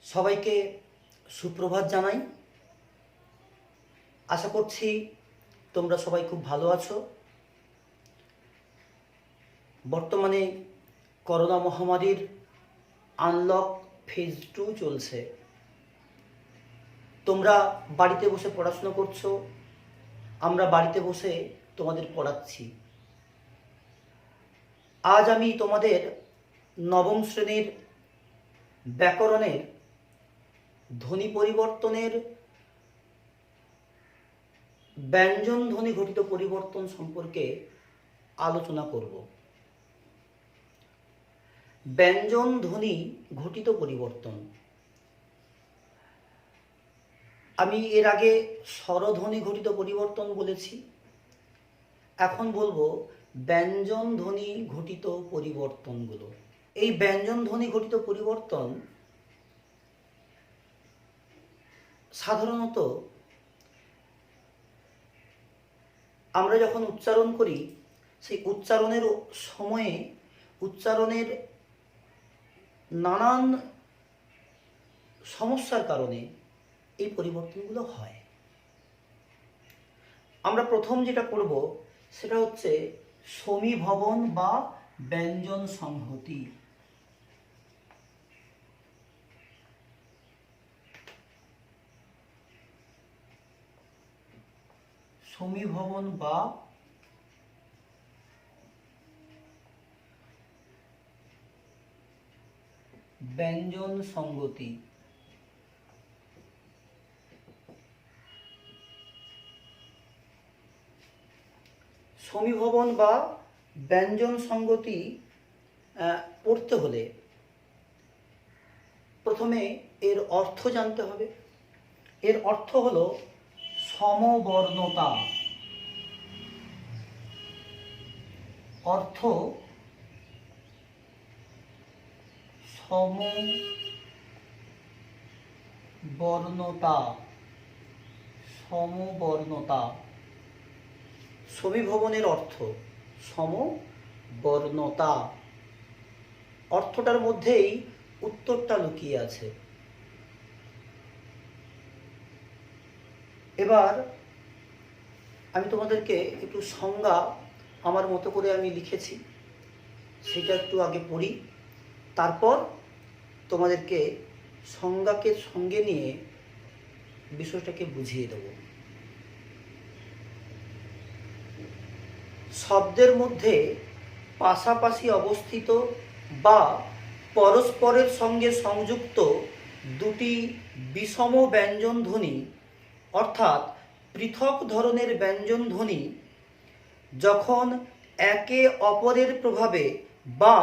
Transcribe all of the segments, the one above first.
সবাইকে সুপ্রভাত জানাই। আশা করছি তোমরা সবাই খুব ভালো আছো। বর্তমানে করোনা মহামারীর আনলক ফেজ 2 চলছে। তোমরা বাড়িতে বসে পড়াশোনা করছো, আমরা বাড়িতে বসে তোমাদের পড়াচ্ছি। আজ আমি তোমাদের নবম শ্রেণীর ব্যাকরণের ধ্বনি পরিবর্তনের ব্যঞ্জন ধ্বনি ঘটিত পরিবর্তন সম্পর্কে আলোচনা করব। ব্যঞ্জন ধ্বনি ঘটিত পরিবর্তন, আমি এর আগে স্বরধ্বনি ঘটিত পরিবর্তন বলেছি, এখন বলবো ব্যঞ্জন ধ্বনি ঘটিত পরিবর্তনগুলো। এই ব্যঞ্জন ধ্বনি ঘটিত পরিবর্তন সাধারণত আমরা যখন উচ্চারণ করি সেই উচ্চারণের সময়ে উচ্চারণের নানান সমস্যার কারণে এই পরিবর্তনগুলো হয়। আমরা প্রথম যেটা করব সেটা হচ্ছে সমীভবন বা ব্যঞ্জন সংহতি। সমীভবন বা ব্যঞ্জন সংগতি। সমীভবন বা ব্যঞ্জন সংগতি পড়তে হলে প্রথমে এর অর্থ জানতে হবে। এর অর্থ হলো সমবর্ণতা। অর্থ সমবর্ণতা। সমবর্ণতা। সমীভবনের অর্থ সমবর্ণতা। অর্থটার মধ্যেই উত্তরটা লুকিয়ে আছে। এবার আমি তোমাদেরকে একটু সংজ্ঞা আমার মতো করে আমি লিখেছি, সেটা একটু আগে পড়ি, তারপর তোমাদেরকে সংজ্ঞাকে সঙ্গে নিয়ে বিষয়টাকে বুঝিয়ে দেব। শব্দের মধ্যে পাশাপাশি অবস্থিত বা পরস্পরের সঙ্গে সংযুক্ত দুটি বিষম ব্যঞ্জন ধ্বনি অর্থাৎ পৃথক ধরনের ব্যঞ্জন ধ্বনি যখন একে অপরের প্রভাবে বা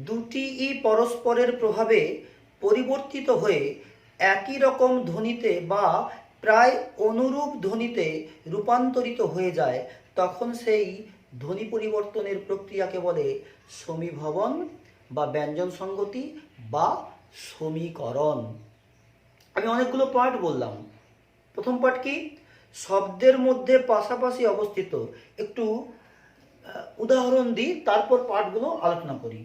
দুটিই পরস্পরের প্রভাবে পরিবর্তিত হয়ে একই রকম ধ্বনিতে বা প্রায় অনুরূপ ধ্বনিতে রূপান্তরিত হয়ে যায়, তখন সেই ধ্বনি পরিবর্তনের প্রক্রিয়াকে বলে সমীভবন বা ব্যঞ্জন সংগতি বা সমীকরণ। আমি অনেকগুলো পার্ট বললাম। প্রথম পার্ট কি? শব্দের মধ্যে পাশাপাশি অবস্থিত। একটু উদাহরণ দিই, তারপর পার্টগুলো আলোচনা করি।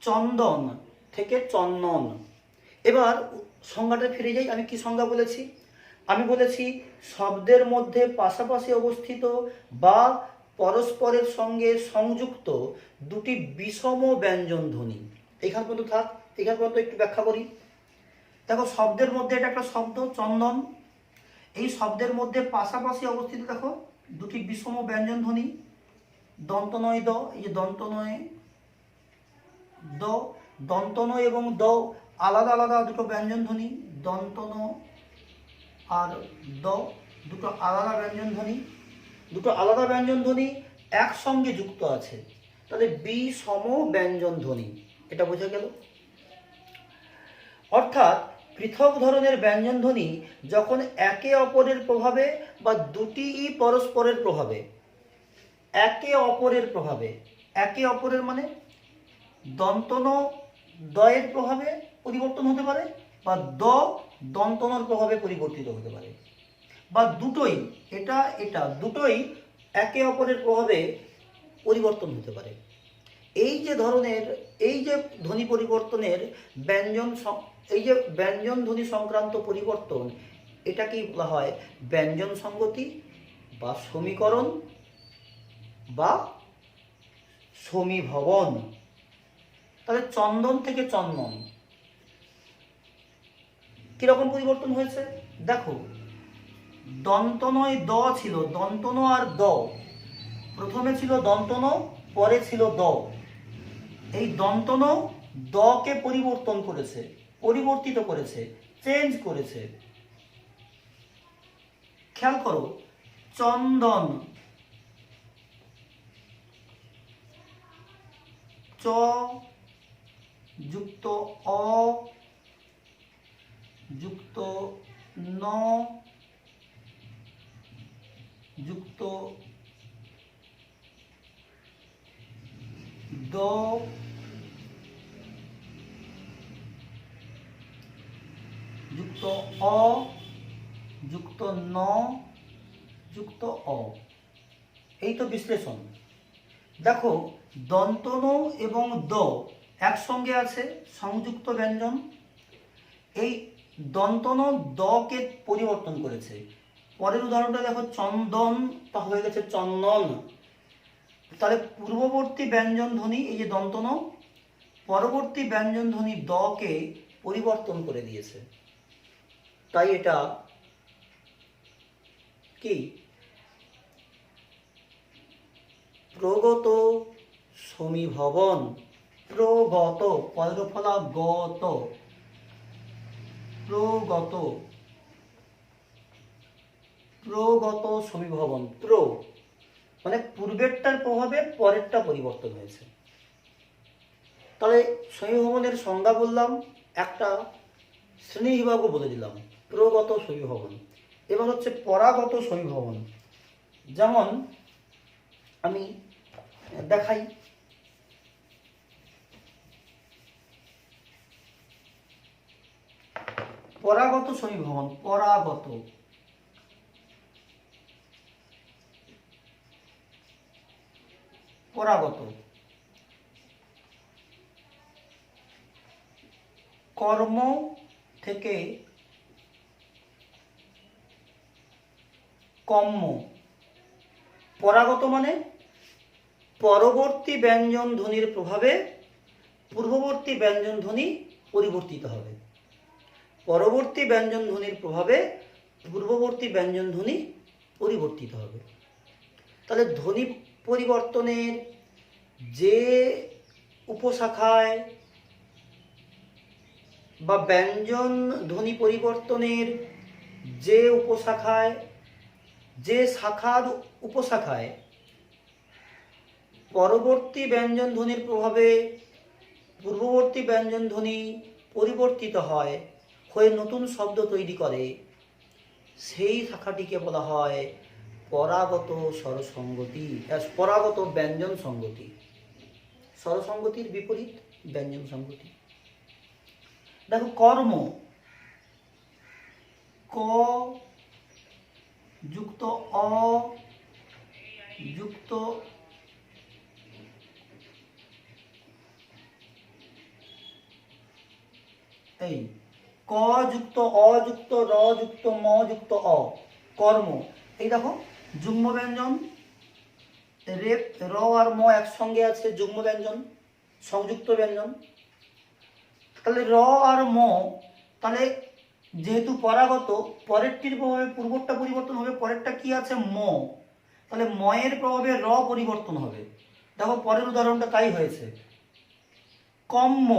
চন্দন থেকে চন্দন। এবার সংজ্ঞাটা ফিরে যাই। আমি কি সংজ্ঞা বলেছি? আমি বলেছি শব্দের মধ্যে পাশাপাশি অবস্থিত বা পরস্পরের সঙ্গে সংযুক্ত দুটি বিষম ব্যঞ্জন ধ্বনি। এখান পর্যন্ত থাক, এখান পর্যন্ত একটু ব্যাখ্যা করি। দেখো, শব্দের মধ্যে এটা একটা শব্দ চন্দন। এই শব্দের মধ্যে পাশাপাশি অবস্থিত দেখো দুটি বিষম ব্যঞ্জন ধ্বনি, দন্তনয় দ, এই যে দন্তনয় দ, দন্তন এবং দ আলাদা আলাদা দুটো ব্যঞ্জন ধ্বনি, দন্তন আর দ দুটো আলাদা ব্যঞ্জন ধ্বনি। দুটো আলাদা ব্যঞ্জন ধ্বনি একসঙ্গে যুক্ত আছে, তাহলে বিষম ব্যঞ্জন ধ্বনি। এটা বোঝা গেল? অর্থাৎ পৃথক ধরনের ব্যঞ্জন ধ্বনি যখন একে অপরের প্রভাবে বা দুটিই পরস্পরের প্রভাবে, একে অপরের প্রভাবে, একে অপরের মানে দন্তন দয়ের প্রভাবে পরিবর্তন হতে পারে, বা দ দন্তনর প্রভাবে পরিবর্তিত হতে পারে, বা দুটোই, এটা এটা দুটোই একে অপরের প্রভাবে পরিবর্তন হতে পারে। এই যে ধরনের, এই যে ধ্বনি পরিবর্তনের এই যে ব্যঞ্জন ধ্বনি সংক্রান্ত পরিবর্তন, এটাকেই বলা হয় ব্যঞ্জন সংগতি বা সমীকরণ বা সমীভবন। তাহলে চন্দন থেকে চন্দন কিরকম পরিবর্তন হয়েছে দেখো। দন্তনয় দ ছিল, দন্তন আর দ, প্রথমে ছিল দন্তন, পরে ছিল দ। এই দন্তন দকে পরিবর্তন করেছে, পরিবর্তিত করেছে, চেঞ্জ করেছে। খেয়াল করো, চন্দন, চ যুক্ত অ যুক্ত ন যুক্ত দ যুক্ত অ যুক্ত ন যুক্ত অ। এই তো বিশ্লেষণ। দেখো, দন্তন এবং দ একসঙ্গে আছে, সংযুক্ত ব্যঞ্জন। এই দন্তন দকে পরিবর্তন করেছে। পরের উদাহরণটা দেখো, চন্দন তা হয়ে গেছে চন্দন। তাহলে পূর্ববর্তী ব্যঞ্জন ধ্বনি এই যে দন্তন, পরবর্তী ব্যঞ্জন ধ্বনি দকে পরিবর্তন করে দিয়েছে। তাই এটা কি প্রগত সমীভবন। প্রগত, পয়রফলা গত, প্রগত, প্রগত সমীভবন। মানে পূর্বেরটার প্রভাবে পরেরটা পরিবর্তন হয়েছে। তাহলে সমীভবনের সংজ্ঞা বললাম, একটা শ্রেণীবিভাগও বলে দিলাম, প্রগত সমীভবন। এবার হচ্ছে পরাগত সমীভবন। যেমন আমি দেখাই, পরাগত সমীভবন, পরাগত, পরাগত কর্ম থেকে কম্ম। পরাগত মানে পরবর্তী ব্যঞ্জন ধ্বনির প্রভাবে পূর্ববর্তী ব্যঞ্জন ধ্বনি পরিবর্তিত হবে। পরবর্তী ব্যঞ্জন ধ্বনির প্রভাবে পূর্ববর্তী ব্যঞ্জন ধ্বনি পরিবর্তিত হবে। তাহলে ধ্বনি পরিবর্তনের যে উপশাখায় বা ব্যঞ্জন ধ্বনি পরিবর্তনের যে উপশাখায়, যে শাখার উপশাখায় পরবর্তী ব্যঞ্জন ধ্বনির প্রভাবে পূর্ববর্তী ব্যঞ্জন ধ্বনি পরিবর্তিত হয়, হয়ে নতুন শব্দ তৈরি করে, সেই শাখাটিকে বলা হয় পরাগত স্বরসঙ্গতি, পরাগত ব্যঞ্জন সংগতি। স্বরসঙ্গতির বিপরীত ব্যঞ্জন সংগতি। দেখো, কর্ম, ক যুক্ত অ যুক্ত এই ক যুক্ত অ যুক্ত র যুক্ত ম যুক্ত অ, কর্ম। এই দেখো, যুগ্ম ব্যঞ্জন, রেপ র আর ম একসঙ্গে আছে, যুগ্ম ব্যঞ্জন, সংযুক্ত ব্যঞ্জন। তাহলে র আর ম, তাহলে যেহেতু পরাগত, পরেরটির প্রভাবে পূর্বটা পরিবর্তন হবে, পরেরটা কি আছে ম, তাহলে ময়ের প্রভাবে র পরিবর্তন হবে। দেখো পরের উদাহরণটা তাই হয়েছে, কম্ম,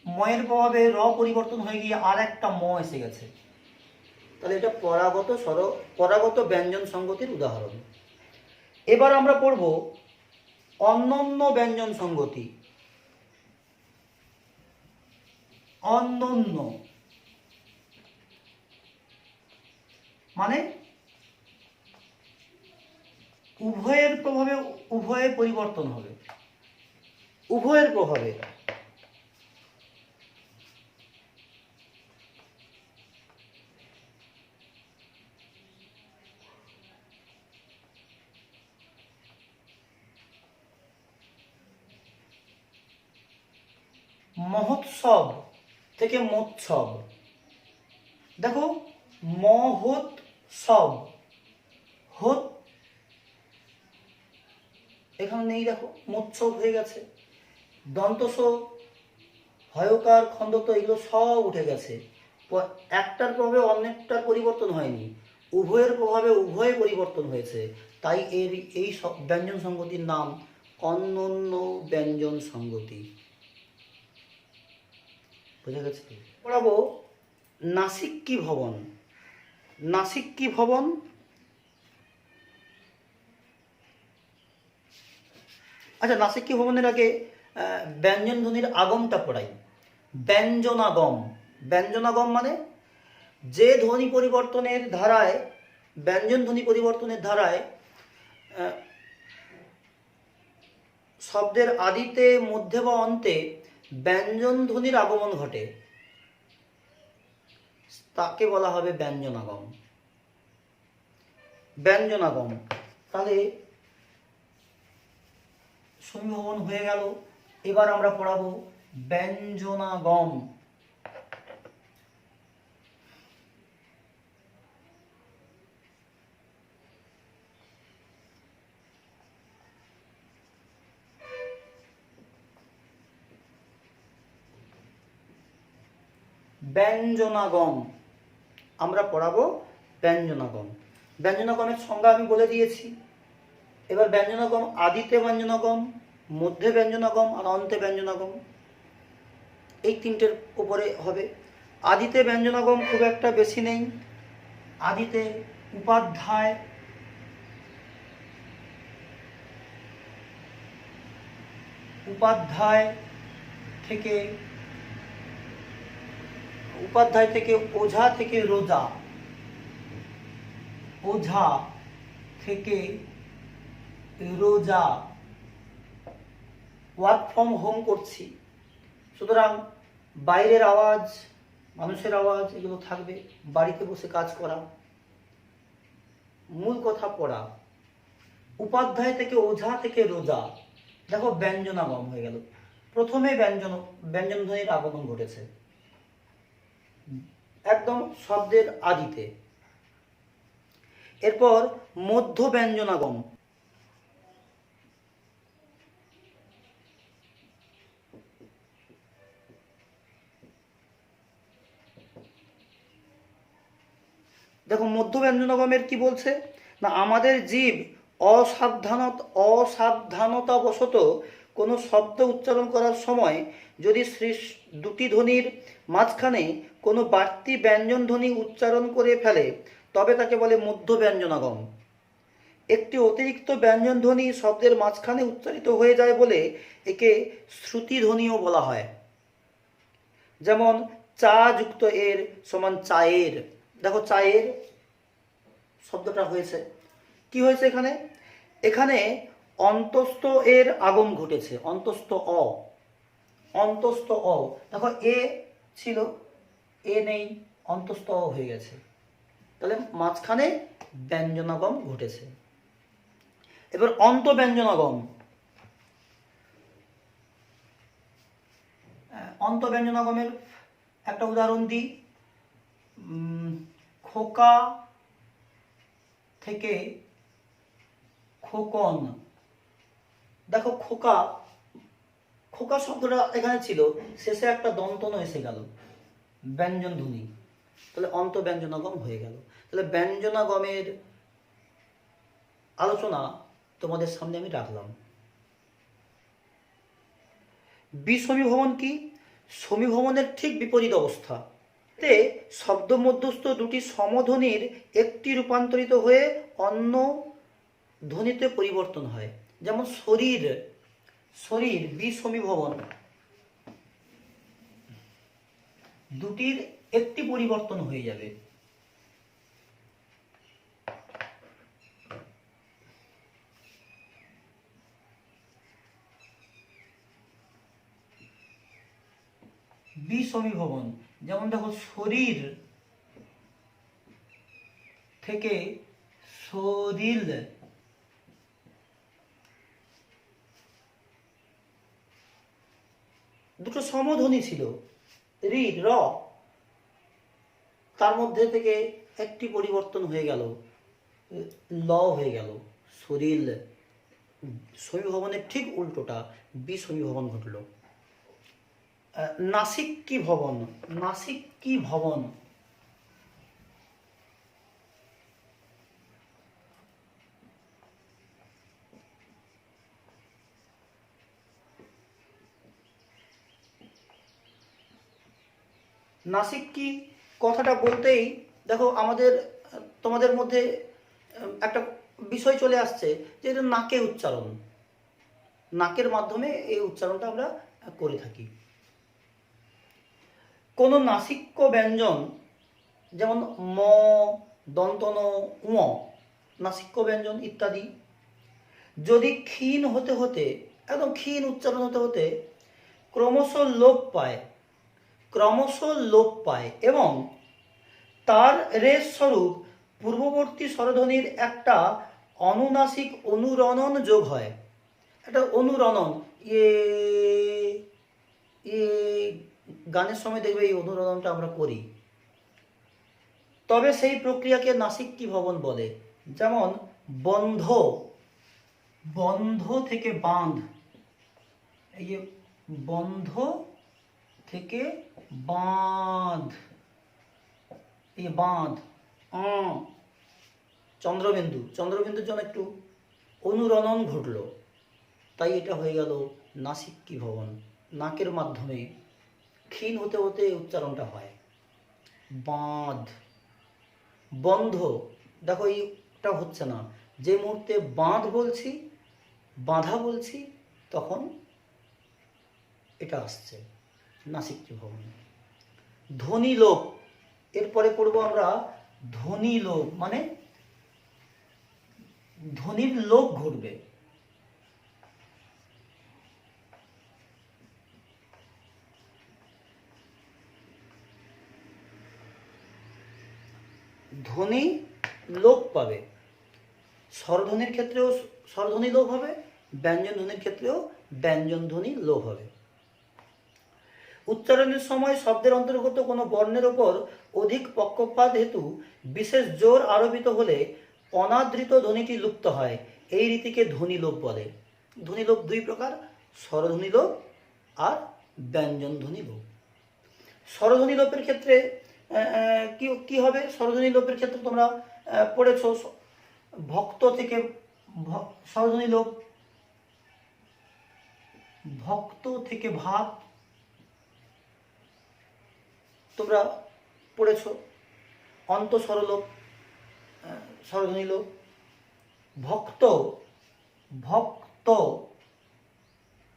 ময়ের প্রভাবে র পরিবর্তন হয়ে গিয়ে আর একটা ম এসে গেছে। তাহলে এটা পরাগত ব্যঞ্জন সংগতির উদাহরণ। এবার আমরা পড়ব অনন্য ব্যঞ্জন সংগতি। অনন্য মানে উভয়ের প্রভাবে উভয়ে পরিবর্তন হবে, উভয়ের প্রভাবে। মহোৎসব থেকে মোৎসব। দেখো মহোৎসব, হোত এখানে নেই, দেখো মোৎসব হয়ে গেছে। দন্তস, হয়কার, খণ্ডত এগুলো সব উঠে গেছে। একটার প্রভাবে অনেকটার পরিবর্তন হয়নি, উভয়ের প্রভাবে উভয় পরিবর্তন হয়েছে। তাই এর এই ব্যঞ্জন সংগতির নাম অনন্য ব্যঞ্জন সংগতি। বোঝা গেছে? পড়াবো নাসিক্যি ভবন। নাসিক্যি ভবন, আচ্ছা নাসিক্যি ভবনের আগে ব্যঞ্জন ধ্বনির আগমটা পড়াই। ব্যঞ্জনাগম, ব্যঞ্জনাগম মানে যে ধ্বনি পরিবর্তনের ধারায়, ব্যঞ্জন ধ্বনি পরিবর্তনের ধারায় শব্দের আদিতে, মধ্যে বা অন্তে ব্যঞ্জন ধ্বনির আগমন ঘটে, তাকে বলা হবে ব্যঞ্জনাগম। ব্যঞ্জনাগম, তাহলে সমীভবন হয়ে গেল। এবার আমরা পড়াবো ব্যঞ্জনাগম। ব্যঞ্জনাগম আমরা পড়াবো ব্যঞ্জনাগম। ব্যঞ্জনাগমের সংজ্ঞা আমি বলে দিয়েছি। এবার ব্যঞ্জনাগম আদিতে ব্যঞ্জনাগম, মধ্যে ব্যঞ্জনাগম আর অন্তে ব্যঞ্জনাগম, এই তিনটের উপরে হবে। আদিতে ব্যঞ্জনাগম খুব একটা বেশি নেই। আদিতে উপাধ্যায়, উপাধ্যায় থেকে, উপাধ্যায় থেকে ওঝা থেকে রোজা, ওঝা থেকে রোজা। ওয়ার্ক ফ্রম হোম করছি, সুতরাং বাইরের আওয়াজ, মানুষের আওয়াজ এগুলো থাকবে। বাড়িতে বসে কাজ করা, মূল কথা পড়া। উপাধ্যায় থেকে ওঝা থেকে রোজা, দেখো ব্যঞ্জনাগম হয়ে গেল। প্রথমে ব্যঞ্জন ধ্বনির আগমন ঘটেছে একদম শব্দের আদিতে। এরপর মধ্য ব্যঞ্জনাগম, দেখো মধ্য ব্যঞ্জনাগমের কি বলছে না, আমাদের জীব অসাবধানতাবশত কোনো শব্দ উচ্চারণ করার সময় যদি দুটি ধ্বনির মাঝখানে কোনো বাড়তি ব্যঞ্জন ধ্বনি উচ্চারণ করে ফেলে, তবে তাকে বলে মধ্য ব্যঞ্জনাগম। একটি অতিরিক্ত ব্যঞ্জন ধ্বনি শব্দের মাঝখানে উচ্চারিত হয়ে যায় বলে একে শ্রুতি ধ্বনিও বলা হয়। যেমন চা যুক্ত এর সমান চায়ের। দেখো চায়ের শব্দটা হয়েছে, কি হয়েছে এখানে? এখানে অন্তস্থ এর আগম ঘটেছে, অন্তস্থ অ, অন্তস্থ অ। দেখো এ ছিল, এ নেই, অন্তস্থ অ হয়ে গেছে, তাহলে মাঝখানে ব্যঞ্জনাগম ঘটেছে। এবার অন্ত ব্যঞ্জনাগম, অন্ত ব্যঞ্জনাগমের একটা উদাহরণ দিই। খোকা থেকে খোকন। দেখো খোকা, খোকা শব্দটা এখানে ছিল, শেষে একটা দন্তন এসে গেল, ব্যঞ্জন ধ্বনি, তাহলে অন্ত ব্যঞ্জনাগম হয়ে গেল। তাহলে ব্যঞ্জনাগমের আলোচনা তোমাদের সামনে আমি রাখলাম। বিসমীভবন কি? সমীভবনের ঠিক বিপরীত অবস্থা। এতে শব্দ মধ্যস্থ দুটি সমধ্বনির একটি রূপান্তরিত হয়ে অন্য ধ্বনিতে পরিবর্তন হয়। যেমন শরীর, শরীর বিসমীভবন, দুটির একটি পরিবর্তন হয়ে যাবে। বিসমীভবন, যেমন দেখো শরীর থেকে শরীর, দুটো সমধ্বনি ছিল রি র, তার মধ্যে থেকে একটি পরিবর্তন হয়ে গেল, ল হয়ে গেল, শরীর সমীভবনের ঠিক উল্টোটা বিসমীভবন ঘটল। নাসিক কি ভবন, নাসিক কি ভবন, নাসিক কি কথাটা বলতেই দেখো আমাদের তোমাদের মধ্যে একটা বিষয় চলে আসছে যে এটা নাকে উচ্চারণ, নাকের মাধ্যমে এই উচ্চারণটা আমরা করে থাকি। কোন নাসিক্য ব্যঞ্জন যেমন ম, দন্তন, উম, নাসিক্য ব্যঞ্জন ইত্যাদি যদি ক্ষীণ হতে হতে, একদম ক্ষীণ উচ্চারণ হতে হতে ক্রমশ লোপ পায়, ক্রমশ লোপ পায় এবং তার রেশ স্বরূপ পূর্ববর্তী স্বরধ্বনির একটা অনুনাসিক অনুরণন যোগ হয়। একটা অনুরণন, ইয়ে ইয়ে, গানের সময় দেখবে এই অনুরণনটা আমরা করি, তবে সেই প্রক্রিয়াকে নাসিক কি ভবন বলে। যেমন বন্ধ, বন্ধ থেকে বাঁধ, এই যে বন্ধ থেকে বাঁধ, এই বাঁধ, চন্দ্রবিন্দু, চন্দ্রবিন্দুর জন্য একটু অনুরণন ঘটল, তাই এটা হয়ে গেল নাসিক কি ভবন। নাকের মাধ্যমে ক্ষীণ হতে হতে উচ্চারণটা হয়। বাঁধ, বন্ধ, দেখো এইটা হচ্ছে না, যে মুহূর্তে বাঁধ বলছি, বাঁধা বলছি, তখন এটা আসছে নাসিক কি ভবন। ধ্বনি লোপ, এরপরে পড়বো আমরা ধ্বনি লোপ, মানে ধ্বনির লোপ ঘটবে। ধ্বনি লোপ পাবে, স্বরধ্বনির ক্ষেত্রেও স্বরধ্বনি লোপ হবে, ব্যঞ্জন ধ্বনির ক্ষেত্রেও ব্যঞ্জন ধ্বনি লোপ হবে। উচ্চারণের সময় শব্দের অন্তর্গত কোনো বর্ণের ওপর অধিক পক্ষপাত হেতু বিশেষ জোর আরোপিত হলে অনাদৃত ধ্বনিটি লুপ্ত হয়, এই রীতিকে ধ্বনি লোপ বলে। ধ্বনি লোপ দুই প্রকার, স্বরধ্বনি লোপ আর ব্যঞ্জন ধ্বনি লোপ। স্বরধ্বনি লোপের ক্ষেত্রে কি হবে, স্বরধ্বনি লোপের ক্ষেত্রে তোমরা পড়েছ ভক্ত থেকে স্বরধ্বনি লোপ, ভক্ত থেকে ভাত তোমরা পড়েছ, অন্ত স্বরলোপ, স্বরধ্বনি লোপ। ভক্ত, ভক্ত,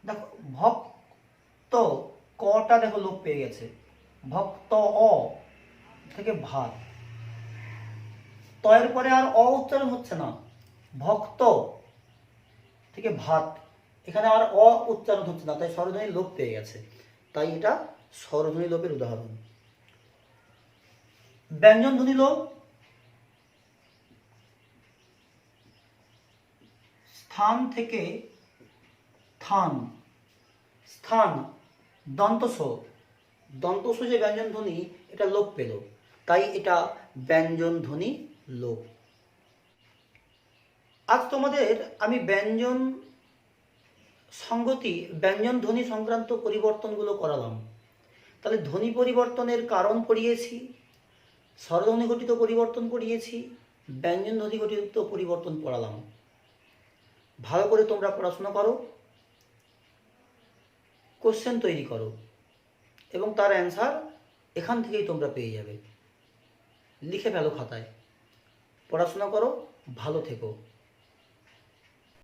দেখো ভক্ত কটা দেখো লোপ পেয়ে গেছে, ভক্ত অ থেকে ভাত, তয়ের পরে আর অ উচ্চারণ হচ্ছে না, ভক্ত থেকে ভাত, এখানে আর অ উচ্চারণ হচ্ছে না, তাই স্বরধ্বনি লোপ পেয়ে গেছে, তাই এটা স্বরধ্বনি লোপের উদাহরণ। ব্যঞ্জন ধ্বনি লোপ, স্থান থেকে থান, স্থান, দন্তস, দন্তস যে ব্যঞ্জন ধ্বনি এটা লোপ পেল, তাই এটা ব্যঞ্জন ধ্বনি লোপ। আজ তোমাদের আমি ব্যঞ্জন সংগতি, ব্যঞ্জন ধ্বনি সংক্রান্ত পরিবর্তনগুলো করালাম। তাহলে ধ্বনি পরিবর্তনের কারণ পড়িয়েছি, স্বরধ্বনি ঘটিত পরিবর্তন পড়িয়েছি, ব্যঞ্জন ধ্বনি ঘটিত পরিবর্তন পড়ালাম। ভালো করে তোমরা পড়াশোনা করো, কোশ্চেন তৈরি করো এবং তার অ্যান্সার এখান থেকেই তোমরা পেয়ে যাবে। লিখে ফেলো খাতায়, পড়াশোনা করো, ভালো থেকো।